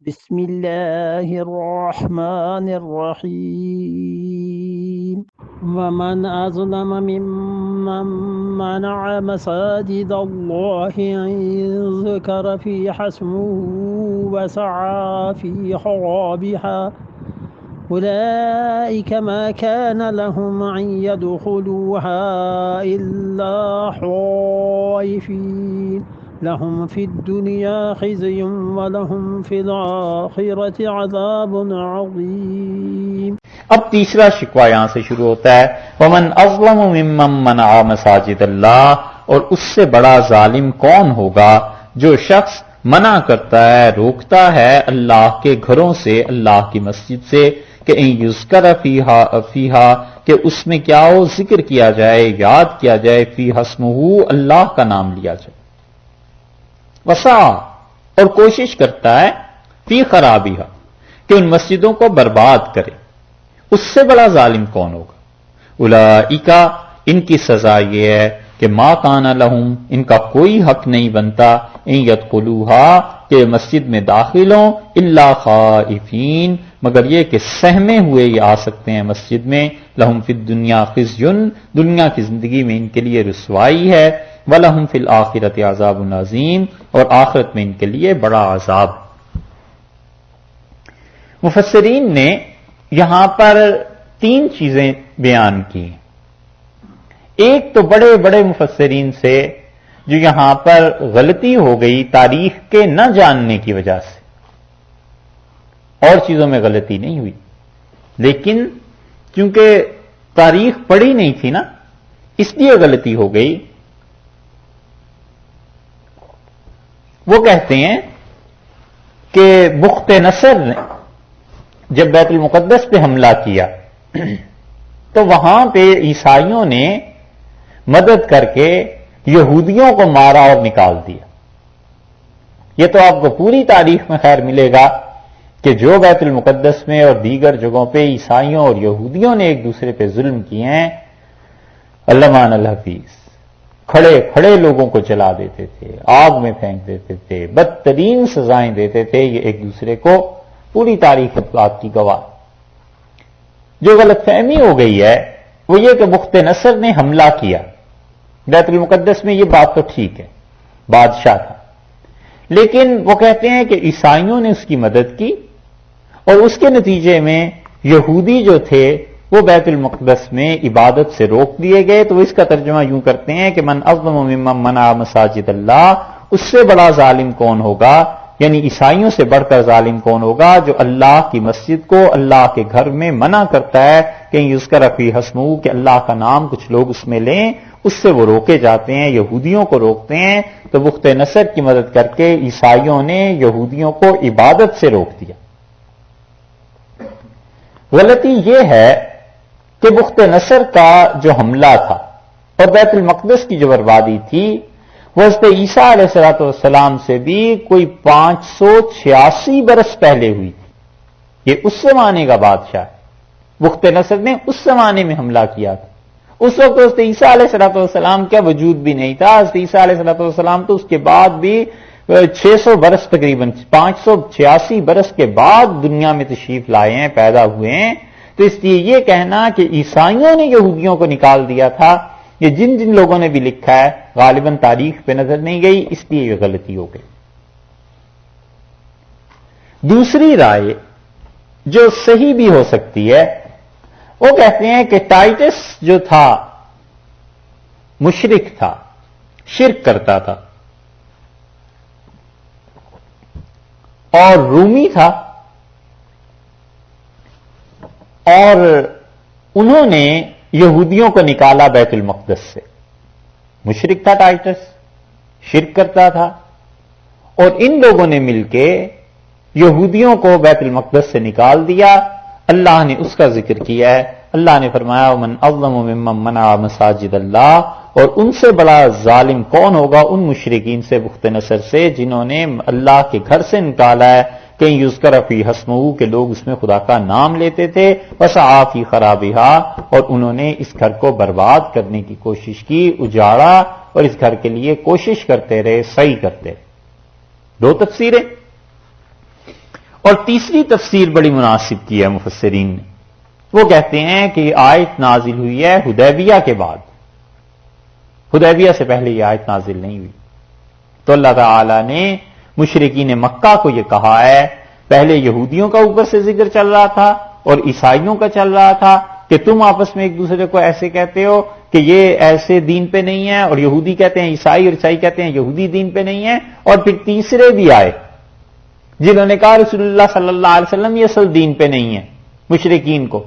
بسم الله الرحمن الرحيم ومن أظلم ممن منع مساجد الله أن يذكر فيها اسمه وسعى في خرابها أولئك ما كان لهم أن يدخلوها إلا خائفين لهم في الدنيا خزي ولهم في الآخرة عذاب عظيم۔ اب تیسرا شکوہ یہاں سے شروع ہوتا ہے ومن اظلم ممن منع مساجد اللہ، اور اس سے بڑا ظالم کون ہوگا جو شخص منع کرتا ہے، روکتا ہے اللہ کے گھروں سے، اللہ کی مسجد سے، کہ ان یذکر فیہا کہ اس میں کیا ہو، ذکر کیا جائے، یاد کیا جائے، فیہا اسمہ اللہ کا نام لیا جائے، وسعی اور کوشش کرتا ہے، فی خرابیہا کہ ان مسجدوں کو برباد کرے، اس سے بڑا ظالم کون ہوگا؟ اولئک ان کی سزا یہ ہے کہ ما کان لہم ان کا کوئی حق نہیں بنتا، ان یدخلوہا کہ مسجد میں داخل ہوں، الا خائفین مگر یہ کہ سہمے ہوئے یہ آ سکتے ہیں مسجد میں، لہم فی الدنیا خزی دنیا کی زندگی میں ان کے لیے رسوائی ہے، ولہم فی الآخرۃ عذاب عظیم اور آخرت میں ان کے لیے بڑا عذاب۔ مفسرین نے یہاں پر تین چیزیں بیان کی، ایک تو بڑے بڑے مفسرین سے جو یہاں پر غلطی ہو گئی تاریخ کے نہ جاننے کی وجہ سے، اور چیزوں میں غلطی نہیں ہوئی، لیکن کیونکہ تاریخ پڑھی نہیں تھی نا اس لیے غلطی ہو گئی۔ وہ کہتے ہیں کہ بخت نصر نے جب بیت المقدس پہ حملہ کیا تو وہاں پہ عیسائیوں نے مدد کر کے یہودیوں کو مارا اور نکال دیا۔ یہ تو آپ کو پوری تاریخ میں خیر ملے گا کہ جو بیت المقدس میں اور دیگر جگہوں پہ عیسائیوں اور یہودیوں نے ایک دوسرے پہ ظلم کیے ہیں، علمان الحفیظ کھڑے کھڑے لوگوں کو جلا دیتے تھے، آگ میں پھینک دیتے تھے، بدترین سزائیں دیتے تھے، یہ ایک دوسرے کو پوری تاریخ بات کی گواہ۔ جو غلط فہمی ہو گئی ہے وہ یہ کہ بخت نصر نے حملہ کیا بیت المقدس میں، یہ بات تو ٹھیک ہے، بادشاہ تھا، لیکن وہ کہتے ہیں کہ عیسائیوں نے اس کی مدد کی اور اس کے نتیجے میں یہودی جو تھے وہ بیت المقدس میں عبادت سے روک دیے گئے۔ تو اس کا ترجمہ یوں کرتے ہیں کہ من اظلم ممن منع مساجد اللہ، اس سے بڑا ظالم کون ہوگا، یعنی عیسائیوں سے بڑھ کر ظالم کون ہوگا جو اللہ کی مسجد کو، اللہ کے گھر میں منع کرتا ہے کہ یذکر فیہا اسمہ کہ اللہ کا نام کچھ لوگ اس میں لیں، اس سے وہ روکے جاتے ہیں، یہودیوں کو روکتے ہیں۔ تو بخت نصر کی مدد کر کے عیسائیوں نے یہودیوں کو عبادت سے روک دیا۔ غلطی یہ ہے کہ بخت نصر کا جو حملہ تھا اور بیت المقدس کی جو بربادی تھی وہ حضرت عیسیٰ علیہ السلام سے بھی کوئی 586 برس پہلے ہوئی تھی۔ یہ اس زمانے کا بادشاہ ہے، بخت نصر نے اس زمانے میں حملہ کیا تھا۔ اس وقت حضرت عیسیٰ علیہ السلام کا وجود بھی نہیں تھا، حضرت عیسیٰ علیہ السلام تو اس کے بعد بھی 600 برس تقریباً 586 برس کے بعد دنیا میں تشریف لائے ہیں، پیدا ہوئے ہیں۔ تو اس لیے یہ کہنا کہ عیسائیوں نے یہودیوں کو نکال دیا تھا، یہ جن جن لوگوں نے بھی لکھا ہے غالباً تاریخ پہ نظر نہیں گئی، اس لیے یہ غلطی ہو گئی۔ دوسری رائے جو صحیح بھی ہو سکتی ہے، وہ کہتے ہیں کہ ٹائٹس جو تھا مشرک تھا، شرک کرتا تھا، اور رومی تھا، اور انہوں نے یہودیوں کو نکالا بیت المقدس سے۔ مشرک تھا ٹائٹس، شرک کرتا تھا، اور ان لوگوں نے مل کے یہودیوں کو بیت المقدس سے نکال دیا۔ اللہ نے اس کا ذکر کیا ہے، اللہ نے فرمایا ومن اظلم ممن منع مساجد اللہ، اور ان سے بڑا ظالم کون ہوگا ان مشرکین سے، بخت نصر سے، جنہوں نے اللہ کے گھر سے نکالا ہے کہ یذکر فیہا اسمہ کہ لوگ اس میں خدا کا نام لیتے تھے، وسعی فی خرابہا اور انہوں نے اس گھر کو برباد کرنے کی کوشش کی، اجاڑا، اور اس گھر کے لیے کوشش کرتے رہے، صحیح کرتے رہے۔ دو تفسیریں۔ اور تیسری تفسیر بڑی مناسب کی ہے مفسرین نے، وہ کہتے ہیں کہ یہ آیت نازل ہوئی ہے حدیبیہ کے بعد، حدیبیہ سے پہلے یہ آیت نازل نہیں ہوئی۔ تو اللہ تعالی نے مشرکین مکہ کو یہ کہا ہے، پہلے یہودیوں کا اوپر سے ذکر چل رہا تھا اور عیسائیوں کا چل رہا تھا کہ تم آپس میں ایک دوسرے کو ایسے کہتے ہو کہ یہ ایسے دین پہ نہیں ہے، اور یہودی کہتے ہیں عیسائی، اور عیسائی کہتے ہیں یہودی دین پہ نہیں ہے، اور پھر تیسرے بھی آئے جنہوں نے کہا رسول اللہ صلی اللہ علیہ وسلم یہ اصل دین پہ نہیں ہے، مشرکین کو۔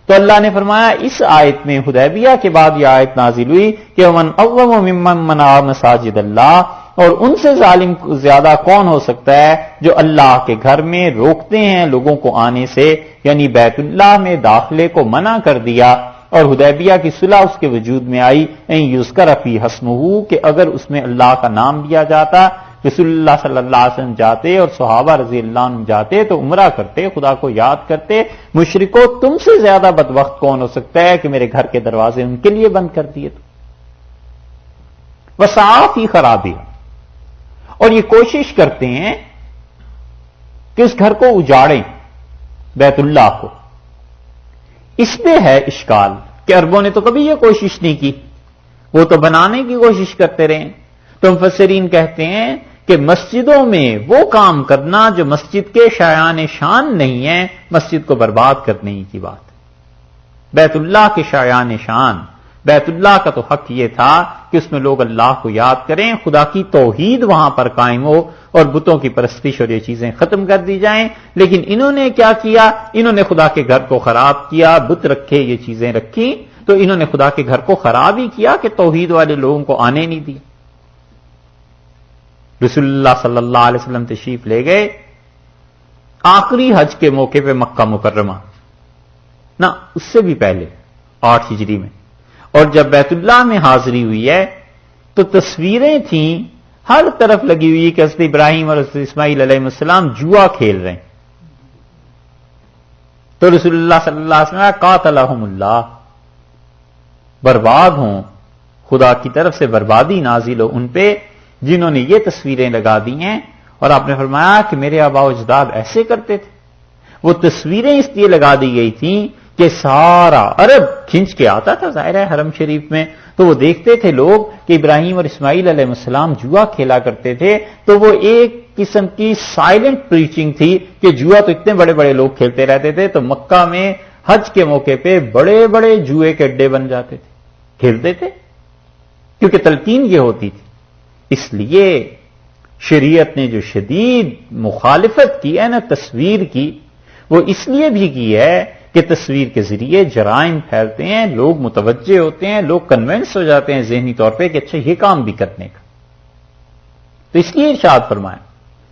تو اللہ نے فرمایا اس آیت میں حدیبیہ کے بعد یہ آیت نازل ہوئی کہ ومن اظلم ممن منع مساجد اللہ، اور ان سے ظالم زیادہ کون ہو سکتا ہے جو اللہ کے گھر میں روکتے ہیں لوگوں کو آنے سے، یعنی بیت اللہ میں داخلے کو منع کر دیا۔ اور حدیبیہ کی صلح اس کے وجود میں آئی ان یذکر فی اسمہ، کہ اگر اس میں اللہ کا نام لیا جاتا، رسول اللہ صلی اللہ علیہ وسلم جاتے اور صحابہ رضی اللہ عنہ جاتے تو عمرہ کرتے، خدا کو یاد کرتے۔ مشرکو تم سے زیادہ بدبخت کون ہو سکتا ہے کہ میرے گھر کے دروازے ان کے لیے بند کر دیے تو وسعی فی خرابہ، اور یہ کوشش کرتے ہیں کہ اس گھر کو اجاڑیں، بیت اللہ کو۔ اس میں ہے اشکال کہ عربوں نے تو کبھی یہ کوشش نہیں کی، وہ تو بنانے کی کوشش کرتے رہے۔ تو مفسرین کہتے ہیں کہ مسجدوں میں وہ کام کرنا جو مسجد کے شایان شان نہیں ہے، مسجد کو برباد کرنے کی بات۔ بیت اللہ کے شایان شان، بیت اللہ کا تو حق یہ تھا کہ اس میں لوگ اللہ کو یاد کریں، خدا کی توحید وہاں پر قائم ہو اور بتوں کی پرستش اور یہ چیزیں ختم کر دی جائیں۔ لیکن انہوں نے کیا کیا؟ انہوں نے خدا کے گھر کو خراب کیا، بت رکھے، یہ چیزیں رکھی، تو انہوں نے خدا کے گھر کو خراب ہی کیا کہ توحید والے لوگوں کو آنے نہیں دیا۔ رسول اللہ صلی اللہ علیہ وسلم تشریف لے گئے آخری حج کے موقع پہ مکہ مکرمہ، نہ اس سے بھی پہلے 8 ہجری میں، اور جب بیت اللہ میں حاضری ہوئی ہے تو تصویریں تھیں ہر طرف لگی ہوئی کہ حضرت ابراہیم اور حضرت اسماعیل علیہ السلام جوا کھیل رہے ہیں۔ تو رسول اللہ صلی اللہ علیہ وسلم قاتلہم اللہ، برباد ہوں، خدا کی طرف سے بربادی نازل ہو ان پہ جنہوں نے یہ تصویریں لگا دی ہیں۔ اور آپ نے فرمایا کہ میرے آباء و اجداد ایسے کرتے تھے۔ وہ تصویریں اس لیے لگا دی گئی تھیں کہ سارا عرب کھنچ کے آتا تھا ظاہر ہے حرم شریف میں، تو وہ دیکھتے تھے لوگ کہ ابراہیم اور اسماعیل علیہ السلام جوا کھیلا کرتے تھے، تو وہ ایک قسم کی سائلنٹ پریچنگ تھی کہ جوا تو اتنے بڑے بڑے لوگ کھیلتے رہتے تھے، تو مکہ میں حج کے موقع پہ بڑے بڑے جوئے کے اڈے بن جاتے تھے، کھیلتے تھے، کیونکہ تلقین یہ ہوتی تھی۔ اس لیے شریعت نے جو شدید مخالفت کی ہے نا تصویر کی، وہ اس لیے بھی کی ہے کہ تصویر کے ذریعے جرائم پھیلتے ہیں، لوگ متوجہ ہوتے ہیں، لوگ کنونس ہو جاتے ہیں ذہنی طور پہ کہ اچھا یہ کام بھی کرنے کا۔ تو اس لیے ارشاد فرمایا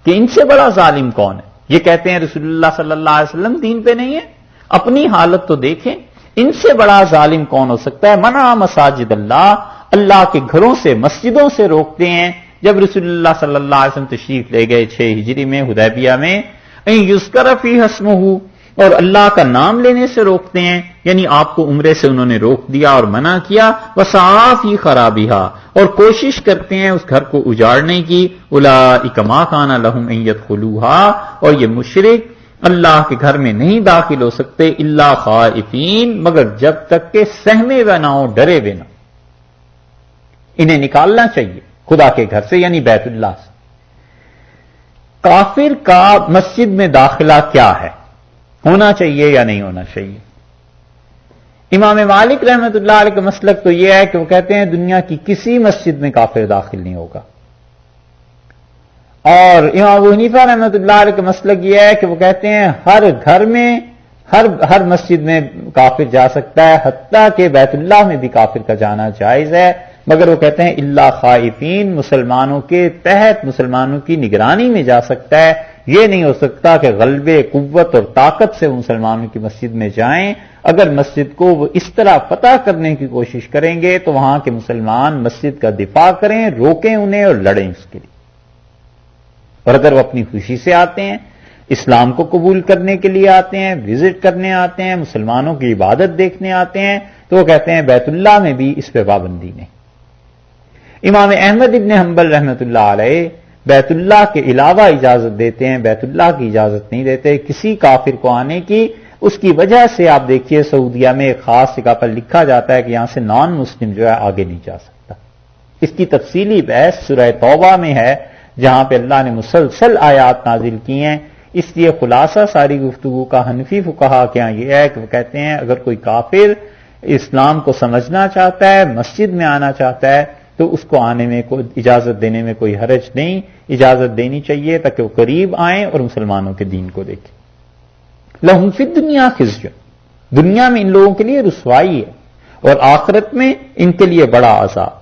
کہ ان سے بڑا ظالم کون ہے؟ یہ کہتے ہیں رسول اللہ صلی اللہ علیہ وسلم دین پہ نہیں ہے، اپنی حالت تو دیکھیں، ان سے بڑا ظالم کون ہو سکتا ہے؟ منع مساجد اللہ، اللہ کے گھروں سے، مسجدوں سے روکتے ہیں۔ جب رسول اللہ صلی اللہ علیہ وسلم تشریف لے گئے 6 ہجری میں حدیبیہ میں، ان یذکر فی اسمہ، اور اللہ کا نام لینے سے روکتے ہیں، یعنی آپ کو عمرے سے انہوں نے روک دیا اور منع کیا، وسعی فی خرابہا، اور کوشش کرتے ہیں اس گھر کو اجاڑنے کی، اولئک ما کان لہم ان یدخلوہا، اور یہ مشرک اللہ کے گھر میں نہیں داخل ہو سکتے الا خائفین، مگر جب تک کہ سہمے ہوئے نہ ہو، ڈرے ہوئے نہ، انہیں نکالنا چاہیے خدا کے گھر سے، یعنی بیت اللہ سے۔ کافر کا مسجد میں داخلہ کیا ہے؟ ہونا چاہیے یا نہیں ہونا چاہیے؟ امام مالک رحمۃ اللہ علیہ کا مسلک تو یہ ہے کہ وہ کہتے ہیں دنیا کی کسی مسجد میں کافر داخل نہیں ہوگا، اور امام ابو حنیفہ رحمۃ اللہ علیہ کا مسلک یہ ہے کہ وہ کہتے ہیں ہر گھر میں، ہر مسجد میں کافر جا سکتا ہے، حتیٰ کہ بیت اللہ میں بھی کافر کا جانا جائز ہے، مگر وہ کہتے ہیں الا خائفین، مسلمانوں کے تحت، مسلمانوں کی نگرانی میں جا سکتا ہے، یہ نہیں ہو سکتا کہ غلبے، قوت اور طاقت سے مسلمانوں کی مسجد میں جائیں۔ اگر مسجد کو وہ اس طرح فتح کرنے کی کوشش کریں گے تو وہاں کے مسلمان مسجد کا دفاع کریں، روکیں انہیں اور لڑیں اس کے لیے۔ اور اگر وہ اپنی خوشی سے آتے ہیں، اسلام کو قبول کرنے کے لیے آتے ہیں، وزٹ کرنے آتے ہیں، مسلمانوں کی عبادت دیکھنے آتے ہیں، تو وہ کہتے ہیں بیت اللہ میں بھی اس پہ پابندی نہیں۔ امام احمد ابن حنبل رحمۃ اللہ علیہ بیت اللہ کے علاوہ اجازت دیتے ہیں، بیت اللہ کی اجازت نہیں دیتے کسی کافر کو آنے کی۔ اس کی وجہ سے آپ دیکھیے سعودیہ میں ایک خاص جگہ پر لکھا جاتا ہے کہ یہاں سے نان مسلم جو ہے آگے نہیں جا سکتا۔ اس کی تفصیلی بحث سورہ توبہ میں ہے، جہاں پہ اللہ نے مسلسل آیات نازل کی ہیں۔ اس لیے خلاصہ ساری گفتگو کا حنفی فقہا کے یہاں یہ ہے کہ وہ کہتے ہیں اگر کوئی کافر اسلام کو سمجھنا چاہتا ہے، مسجد میں آنا چاہتا ہے، تو اس کو آنے میں کوئی اجازت دینے میں کوئی حرج نہیں، اجازت دینی چاہیے تاکہ وہ قریب آئیں اور مسلمانوں کے دین کو دیکھیں۔ لہم فی الدنیا خزی، دنیا میں ان لوگوں کے لیے رسوائی ہے اور آخرت میں ان کے لیے بڑا عذاب۔